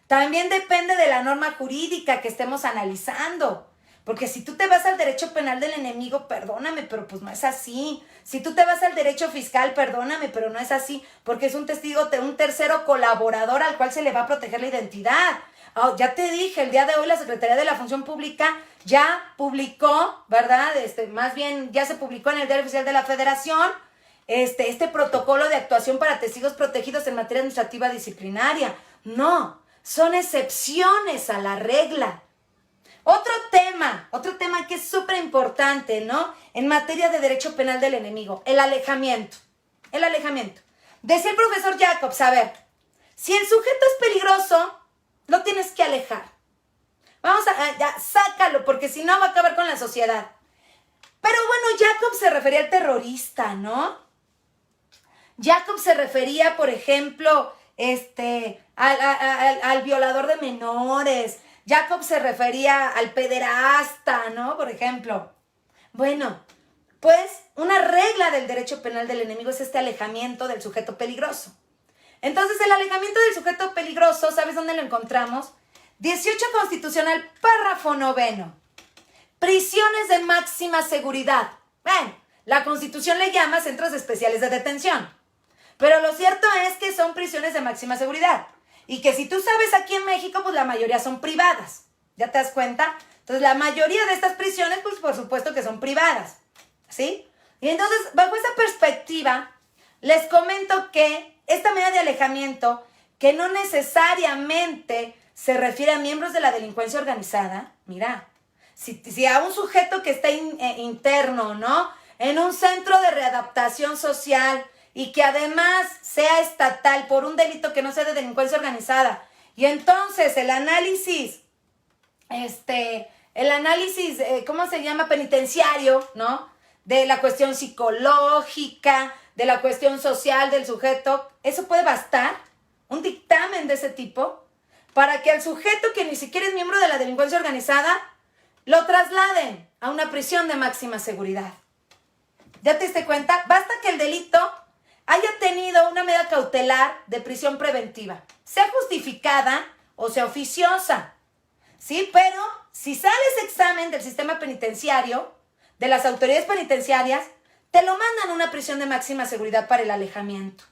También depende de la norma jurídica que estemos analizando. Porque si tú te vas al derecho penal del enemigo, perdóname, pero pues no es así. Si tú te vas al derecho fiscal, perdóname, pero no es así. Porque es un testigo, un tercero colaborador al cual se le va a proteger la identidad. Oh, ya te dije, el día de hoy la Secretaría de la Función Pública ya publicó, ¿verdad? Más bien ya se publicó en el Diario Oficial de la Federación este protocolo de actuación para testigos protegidos en materia administrativa disciplinaria. No, son excepciones a la regla. Otro tema que es súper importante, ¿no?, en materia de derecho penal del enemigo, el alejamiento. El alejamiento. Decía el profesor Jacobs, a ver, si el sujeto es peligroso, lo tienes que alejar. Ya, sácalo, porque si no va a acabar con la sociedad. Pero bueno, Jacobs se refería al terrorista, ¿no? Jacobs se refería, por ejemplo, al violador de menores. Jacobs se refería al pederasta, ¿no?, por ejemplo. Bueno, pues una regla del derecho penal del enemigo es este alejamiento del sujeto peligroso. Entonces, el alejamiento del sujeto peligroso, ¿sabes dónde lo encontramos? 18 Constitucional, párrafo 9. Prisiones de máxima seguridad. Bueno, la Constitución le llama centros especiales de detención. Pero lo cierto es que son prisiones de máxima seguridad. Y que si tú sabes, aquí en México, pues la mayoría son privadas. ¿Ya te das cuenta? Entonces, la mayoría de estas prisiones, pues por supuesto que son privadas. ¿Sí? Y entonces, bajo esa perspectiva, les comento que esta medida de alejamiento, que no necesariamente se refiere a miembros de la delincuencia organizada, mira, si a un sujeto que está interno, ¿no?, en un centro de readaptación social y que además sea estatal por un delito que no sea de delincuencia organizada, y entonces el análisis, ¿cómo se llama?, penitenciario, ¿no?, de la cuestión psicológica, de la cuestión social del sujeto, eso puede bastar, un dictamen de ese tipo, para que al sujeto que ni siquiera es miembro de la delincuencia organizada, lo trasladen a una prisión de máxima seguridad. ¿Ya te diste cuenta? Basta que el delito haya tenido una medida cautelar de prisión preventiva, sea justificada o sea oficiosa. ¿Sí? Pero si sales examen del sistema penitenciario, de las autoridades penitenciarias, te lo mandan a una prisión de máxima seguridad para el alejamiento.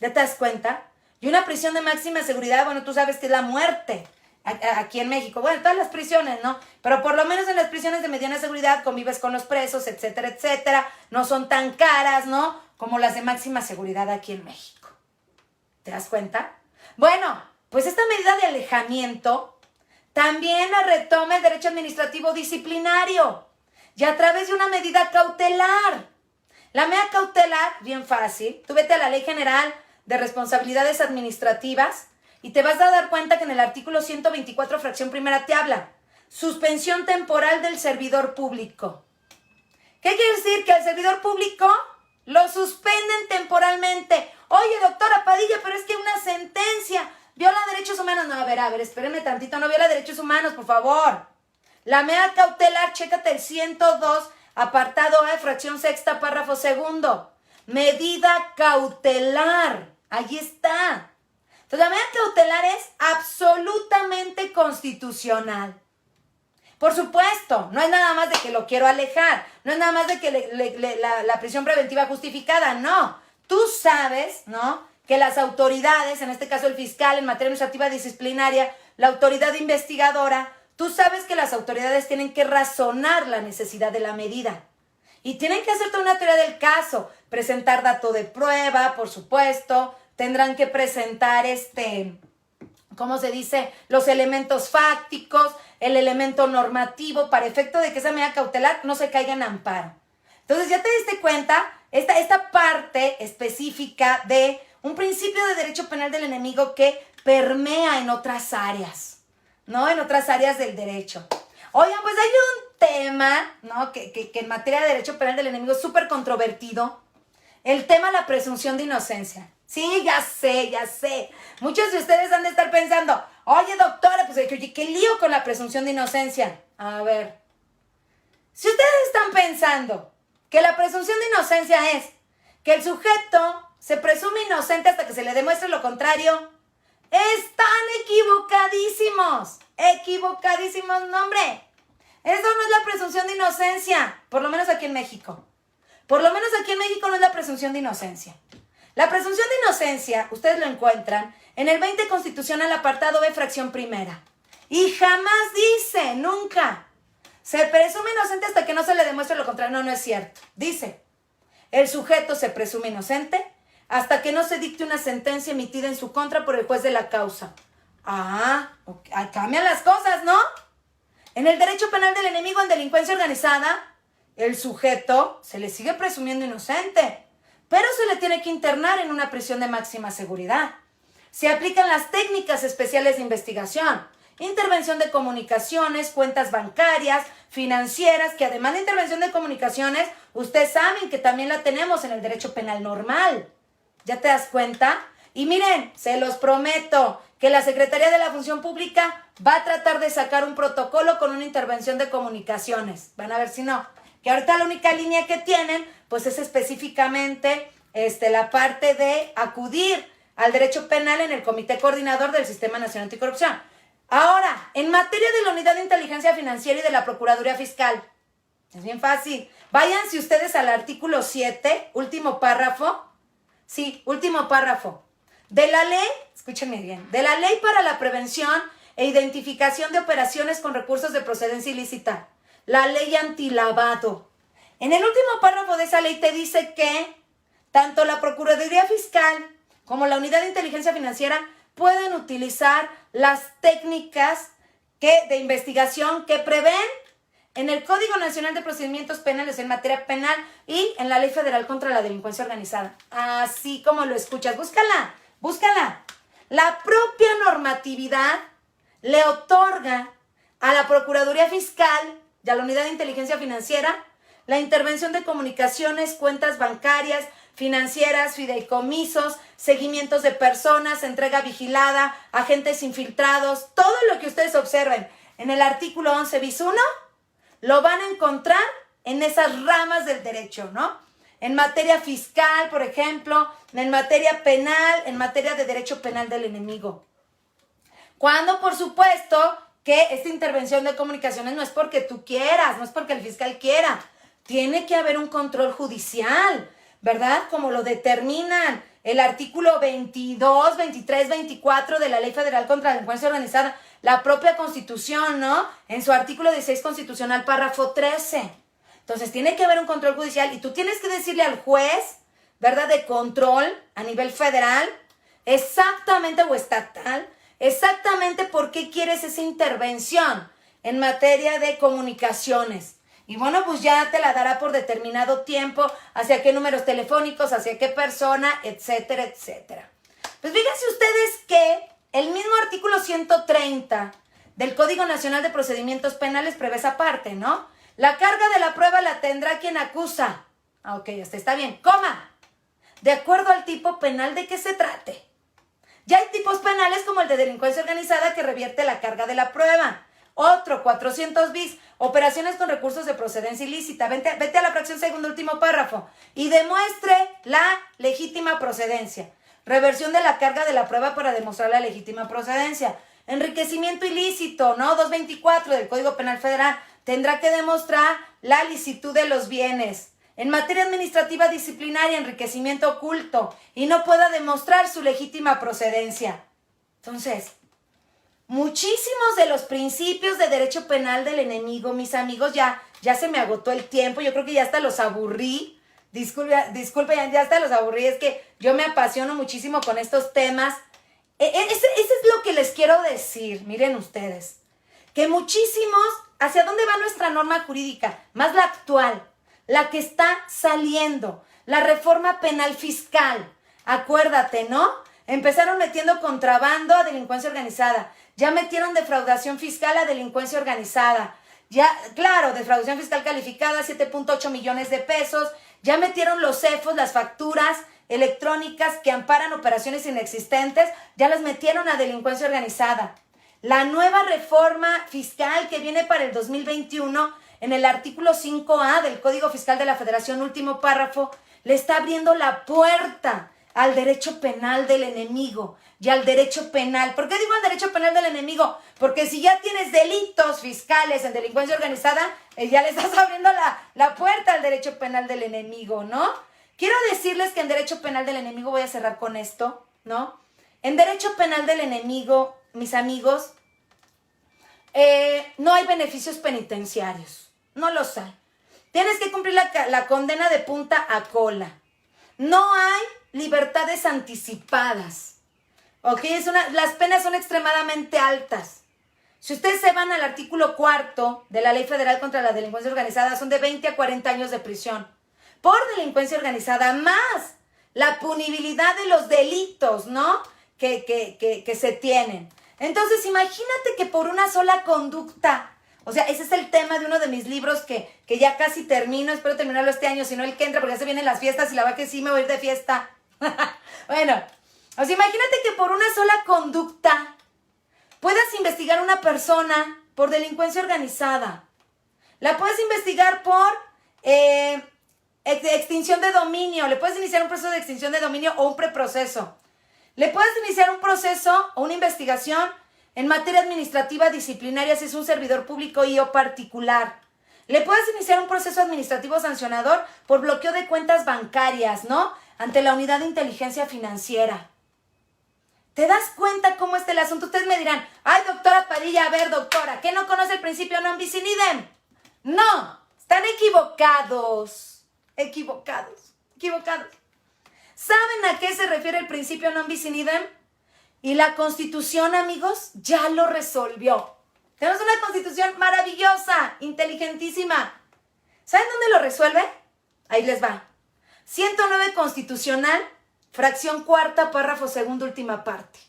¿Ya te das cuenta? Y una prisión de máxima seguridad, bueno, tú sabes que es la muerte aquí en México. Bueno, en todas las prisiones, ¿no? Pero por lo menos en las prisiones de mediana seguridad convives con los presos, etcétera, etcétera. No son tan caras, ¿no? Como las de máxima seguridad aquí en México. ¿Te das cuenta? Bueno, pues esta medida de alejamiento también la retoma el derecho administrativo disciplinario y a través de una medida cautelar. La medida cautelar, bien fácil, tú vete a la Ley General de Responsabilidades Administrativas y te vas a dar cuenta que en el artículo 124, fracción primera, te habla suspensión temporal del servidor público. ¿Qué quiere decir? Que al servidor público lo suspenden temporalmente. Oye, doctora Padilla, pero es que una sentencia viola derechos humanos. No, a ver, espérenme tantito, no viola derechos humanos, por favor. La medida cautelar, chécate el 102, apartado A, fracción sexta, párrafo segundo. Medida cautelar, ahí está. Entonces, la medida cautelar es absolutamente constitucional. Por supuesto, no es nada más de que lo quiero alejar, no es nada más de que la prisión preventiva justificada, no. Tú sabes, ¿no?, que las autoridades, en este caso el fiscal en materia administrativa disciplinaria, la autoridad investigadora, tú sabes que las autoridades tienen que razonar la necesidad de la medida. Y tienen que hacer toda una teoría del caso, presentar dato de prueba, por supuesto, tendrán que presentar ¿cómo se dice?, los elementos fácticos, el elemento normativo, para efecto de que esa medida cautelar no se caiga en amparo. Entonces, ya te diste cuenta, esta parte específica de un principio de derecho penal del enemigo que permea en otras áreas, ¿no? En otras áreas del derecho. Oigan, pues hay un tema, ¿no?, que en materia de derecho penal del enemigo es súper controvertido. El tema de la presunción de inocencia. Sí, ya sé. Muchos de ustedes han de estar pensando, oye, doctora, pues oye, ¿qué lío con la presunción de inocencia? A ver, si ustedes están pensando que la presunción de inocencia es que el sujeto se presume inocente hasta que se le demuestre lo contrario, están equivocadísimos. Equivocadísimos, no, hombre. Eso no es la presunción de inocencia, por lo menos aquí en México. Por lo menos aquí en México no es la presunción de inocencia. La presunción de inocencia, ustedes lo encuentran en el 20 Constitucional, apartado B, fracción primera. Y jamás dice, nunca, se presume inocente hasta que no se le demuestre lo contrario. No, no es cierto. Dice, el sujeto se presume inocente hasta que no se dicte una sentencia emitida en su contra por el juez de la causa. Okay. Cambian las cosas, ¿no? En el derecho penal del enemigo en delincuencia organizada, el sujeto se le sigue presumiendo inocente, pero se le tiene que internar en una prisión de máxima seguridad. Se aplican las técnicas especiales de investigación, intervención de comunicaciones, cuentas bancarias, financieras, que además de intervención de comunicaciones, ustedes saben que también la tenemos en el derecho penal normal. ¿Ya te das cuenta? Y miren, se los prometo que la Secretaría de la Función Pública va a tratar de sacar un protocolo con una intervención de comunicaciones. Van a ver si no. Que ahorita la única línea que tienen, pues es específicamente la parte de acudir al derecho penal en el Comité Coordinador del Sistema Nacional Anticorrupción. Ahora, en materia de la Unidad de Inteligencia Financiera y de la Procuraduría Fiscal, es bien fácil. Váyanse ustedes al artículo 7, último párrafo. Sí, último párrafo. De la ley, escúchenme bien, de la Ley para la Prevención e Identificación de Operaciones con Recursos de Procedencia Ilícita, la ley antilavado. En el último párrafo de esa ley te dice que tanto la Procuraduría Fiscal como la Unidad de Inteligencia Financiera pueden utilizar las técnicas de investigación que prevén en el Código Nacional de Procedimientos Penales en materia penal y en la Ley Federal contra la Delincuencia Organizada. Así como lo escuchas, búscala. La propia normatividad le otorga a la Procuraduría Fiscal y a la Unidad de Inteligencia Financiera la intervención de comunicaciones, cuentas bancarias, financieras, fideicomisos, seguimientos de personas, entrega vigilada, agentes infiltrados, todo lo que ustedes observen en el artículo 11 bis 1, lo van a encontrar en esas ramas del derecho, ¿no? En materia fiscal, por ejemplo, en materia penal, en materia de derecho penal del enemigo. Cuando, por supuesto, que esta intervención de comunicaciones no es porque tú quieras, no es porque el fiscal quiera. Tiene que haber un control judicial, ¿verdad? Como lo determinan el artículo 22, 23, 24 de la Ley Federal contra la Delincuencia Organizada, la propia Constitución, ¿no? En su artículo 16 constitucional, párrafo 13. Entonces, tiene que haber un control judicial y tú tienes que decirle al juez, ¿verdad? De control a nivel federal, exactamente, o estatal, exactamente por qué quieres esa intervención en materia de comunicaciones. Y bueno, pues ya te la dará por determinado tiempo, hacia qué números telefónicos, hacia qué persona, etcétera, etcétera. Pues fíjense ustedes que el mismo artículo 130 del Código Nacional de Procedimientos Penales prevé esa parte, ¿no? La carga de la prueba la tendrá quien acusa. Ah, ok, está bien. Coma. De acuerdo al tipo penal de que se trate. Ya hay tipos penales como el de delincuencia organizada que revierte la carga de la prueba. Otro, 400 bis, operaciones con recursos de procedencia ilícita. Vete a la fracción segundo, último párrafo. Y demuestre la legítima procedencia. Reversión de la carga de la prueba para demostrar la legítima procedencia. Enriquecimiento ilícito, ¿no? 224 del Código Penal Federal. Tendrá que demostrar la licitud de los bienes. En materia administrativa disciplinaria, enriquecimiento oculto. Y no pueda demostrar su legítima procedencia. Entonces, muchísimos de los principios de derecho penal del enemigo, mis amigos, ya se me agotó el tiempo. Yo creo que ya hasta los aburrí. Disculpe, ya hasta los aburrí. Es que yo me apasiono muchísimo con estos temas. Ese es lo que les quiero decir. Miren ustedes. Que muchísimos, ¿hacia dónde va nuestra norma jurídica? Más la actual, la que está saliendo. La reforma penal fiscal. Acuérdate, ¿no? Empezaron metiendo contrabando a delincuencia organizada. Ya metieron defraudación fiscal a delincuencia organizada. Ya, claro, defraudación fiscal calificada, 7.8 millones de pesos. Ya metieron los CEFOS, las facturas electrónicas que amparan operaciones inexistentes. Ya las metieron a delincuencia organizada. La nueva reforma fiscal que viene para el 2021, en el artículo 5A del Código Fiscal de la Federación, último párrafo, le está abriendo la puerta al derecho penal del enemigo y al derecho penal. ¿Por qué digo al derecho penal del enemigo? Porque si ya tienes delitos fiscales en delincuencia organizada, ya le estás abriendo la puerta al derecho penal del enemigo, ¿no? Quiero decirles que en derecho penal del enemigo, voy a cerrar con esto, ¿no? En derecho penal del enemigo, mis amigos, no hay beneficios penitenciarios. No los hay. Tienes que cumplir la condena de punta a cola. No hay libertades anticipadas. ¿Ok? Las penas son extremadamente altas. Si ustedes se van al artículo 4 de la Ley Federal contra la Delincuencia Organizada, son de 20 a 40 años de prisión. Por delincuencia organizada, más la punibilidad de los delitos, ¿no? Que se tienen. Entonces, imagínate que por una sola conducta, o sea, ese es el tema de uno de mis libros que ya casi termino, espero terminarlo este año, si no el que entra, porque ya se vienen las fiestas y la verdad que sí me voy a ir de fiesta. Bueno, o sea, imagínate que por una sola conducta puedas investigar a una persona por delincuencia organizada. La puedes investigar por extinción de dominio, le puedes iniciar un proceso de extinción de dominio o un preproceso. Le puedes iniciar un proceso o una investigación en materia administrativa disciplinaria si es un servidor público y o particular. Le puedes iniciar un proceso administrativo sancionador por bloqueo de cuentas bancarias, ¿no? Ante la Unidad de Inteligencia Financiera. ¿Te das cuenta cómo está el asunto? Ustedes me dirán, ay, doctora Padilla, a ver, doctora, ¿qué no conoce el principio non bis in idem? No, están equivocados. Equivocados. ¿Saben a qué se refiere el principio non bis in idem? Y la Constitución, amigos, ya lo resolvió. Tenemos una Constitución maravillosa, inteligentísima. ¿Saben dónde lo resuelve? Ahí les va. 109 Constitucional, fracción cuarta, párrafo segundo, última parte.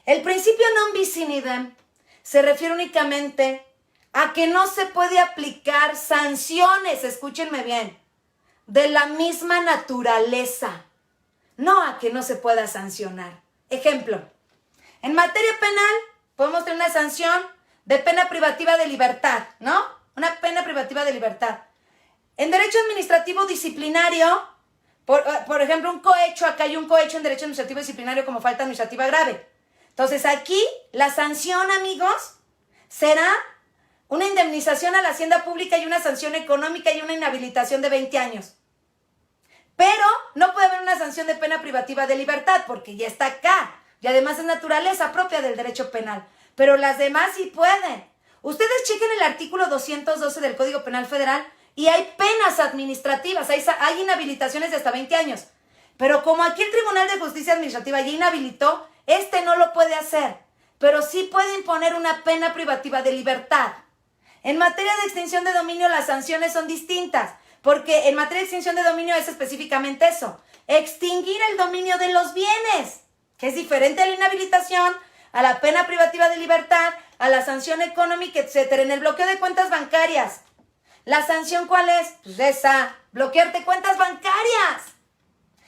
El principio non bis in idem se refiere únicamente a que no se puede aplicar sanciones, escúchenme bien, de la misma naturaleza, no a que no se pueda sancionar. Ejemplo, en materia penal podemos tener una sanción de pena privativa de libertad, ¿no? Una pena privativa de libertad. En derecho administrativo disciplinario, por ejemplo, un cohecho, acá hay un cohecho en derecho administrativo disciplinario como falta administrativa grave. Entonces aquí la sanción, amigos, será una indemnización a la hacienda pública y una sanción económica y una inhabilitación de 20 años. Pero no puede haber una sanción de pena privativa de libertad porque ya está acá. Y además es naturaleza propia del derecho penal. Pero las demás sí pueden. Ustedes chequen el artículo 212 del Código Penal Federal y hay penas administrativas, hay inhabilitaciones de hasta 20 años. Pero como aquí el Tribunal de Justicia Administrativa ya inhabilitó, no lo puede hacer. Pero sí puede imponer una pena privativa de libertad. En materia de extinción de dominio, las sanciones son distintas, porque en materia de extinción de dominio es específicamente eso, extinguir el dominio de los bienes, que es diferente a la inhabilitación, a la pena privativa de libertad, a la sanción económica, etcétera. En el bloqueo de cuentas bancarias, ¿la sanción cuál es? Pues esa, bloquearte cuentas bancarias.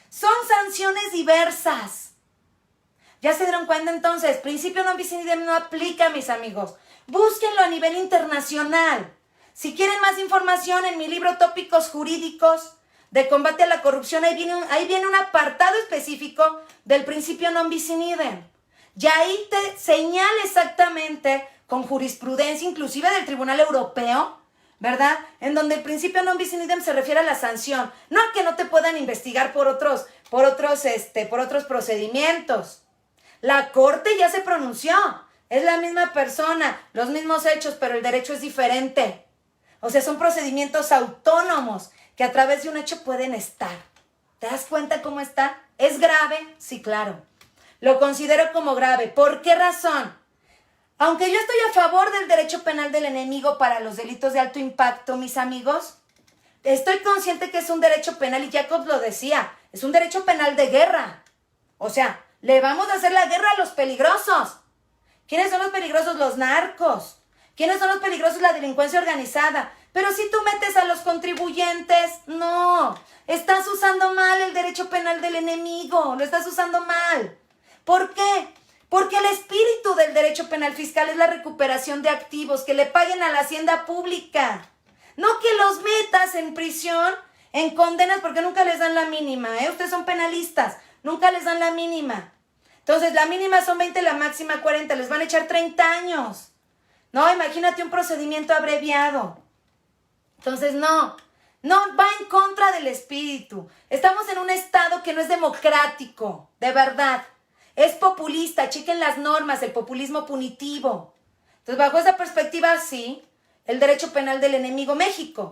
Son sanciones diversas. ¿Ya se dieron cuenta entonces? Principio non bis in idem no aplica, mis amigos. Búsquenlo a nivel internacional. Si quieren más información, en mi libro Tópicos Jurídicos de Combate a la Corrupción, ahí viene un apartado específico del principio non bis in idem. Y ahí te señala exactamente, con jurisprudencia inclusive del Tribunal Europeo, ¿verdad? En donde el principio non bis in idem se refiere a la sanción. No a que no te puedan investigar por otros procedimientos. La Corte ya se pronunció. Es la misma persona, los mismos hechos, pero el derecho es diferente. O sea, son procedimientos autónomos que a través de un hecho pueden estar. ¿Te das cuenta cómo está? ¿Es grave? Sí, claro. Lo considero como grave. ¿Por qué razón? Aunque yo estoy a favor del derecho penal del enemigo para los delitos de alto impacto, mis amigos, estoy consciente que es un derecho penal, y Jacobs lo decía, es un derecho penal de guerra. O sea, le vamos a hacer la guerra a los peligrosos. ¿Quiénes son los peligrosos? Los narcos. ¿Quiénes son los peligrosos? La delincuencia organizada. Pero si tú metes a los contribuyentes, no. Estás usando mal el derecho penal del enemigo. Lo estás usando mal. ¿Por qué? Porque el espíritu del derecho penal fiscal es la recuperación de activos, que le paguen a la hacienda pública. No que los metas en prisión, en condenas, porque nunca les dan la mínima. Ustedes son penalistas. Nunca les dan la mínima. Entonces, la mínima son 20, la máxima 40. Les van a echar 30 años. No, imagínate un procedimiento abreviado. Entonces, no, va en contra del espíritu. Estamos en un estado que no es democrático, de verdad. Es populista, chequen las normas, el populismo punitivo. Entonces, bajo esa perspectiva, sí, el derecho penal del enemigo, México.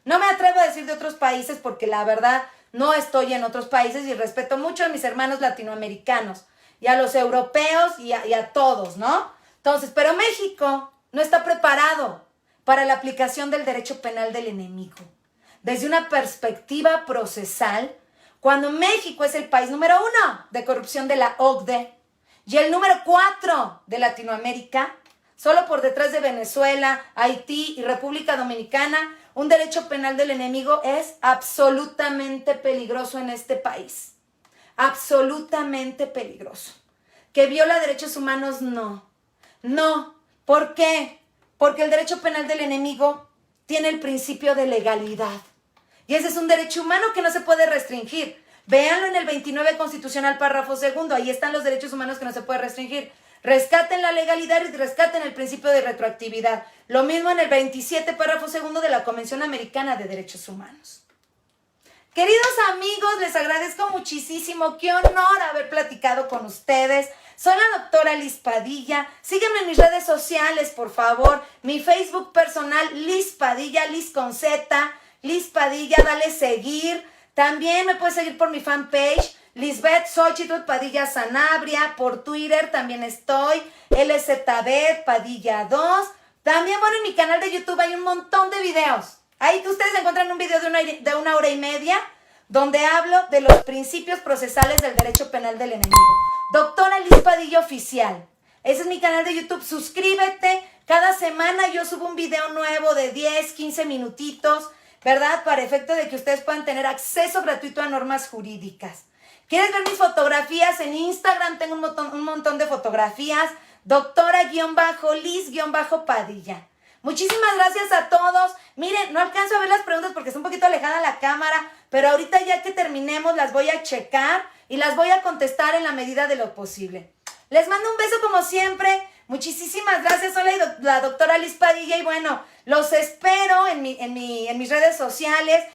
No me atrevo a decir de otros países porque la verdad no estoy en otros países y respeto mucho a mis hermanos latinoamericanos y a los europeos y a todos, ¿no? Entonces, pero México no está preparado para la aplicación del derecho penal del enemigo. Desde una perspectiva procesal, cuando México es el país número 1 de corrupción de la OCDE y el número 4 de Latinoamérica, solo por detrás de Venezuela, Haití y República Dominicana, un derecho penal del enemigo es absolutamente peligroso en este país. Absolutamente peligroso. ¿Que viola derechos humanos? No. No. ¿Por qué? Porque el derecho penal del enemigo tiene el principio de legalidad. Y ese es un derecho humano que no se puede restringir. Véanlo en el 29 Constitucional, párrafo 2. Ahí están los derechos humanos que no se puede restringir. Rescaten la legalidad y rescaten el principio de retroactividad. Lo mismo en el 27, párrafo 2 de la Convención Americana de Derechos Humanos. Queridos amigos, les agradezco muchísimo. Qué honor haber platicado con ustedes. Soy la doctora Liz Padilla. Sígueme en mis redes sociales, por favor. Mi Facebook personal, Liz Padilla, Liz con Z, Liz Padilla, dale seguir. También me puedes seguir por mi fanpage, Lisbeth Xochitl Padilla Sanabria. Por Twitter también estoy, LZB Padilla 2. También, bueno, en mi canal de YouTube hay un montón de videos. Ahí ustedes encuentran un video de una hora y media donde hablo de los principios procesales del derecho penal del enemigo. Doctora Liz Padilla Oficial. Ese es mi canal de YouTube. Suscríbete. Cada semana yo subo un video nuevo de 10, 15 minutitos, ¿verdad? Para efecto de que ustedes puedan tener acceso gratuito a normas jurídicas. ¿Quieres ver mis fotografías? En Instagram tengo un montón de fotografías. Doctora-Liz-Padilla. Muchísimas gracias a todos. Miren, no alcanzo a ver las preguntas porque está un poquito alejada la cámara, pero ahorita ya que terminemos las voy a checar y las voy a contestar en la medida de lo posible. Les mando un beso como siempre. Muchísimas gracias. Soy la doctora Liz Padilla y bueno, los espero en mis redes sociales.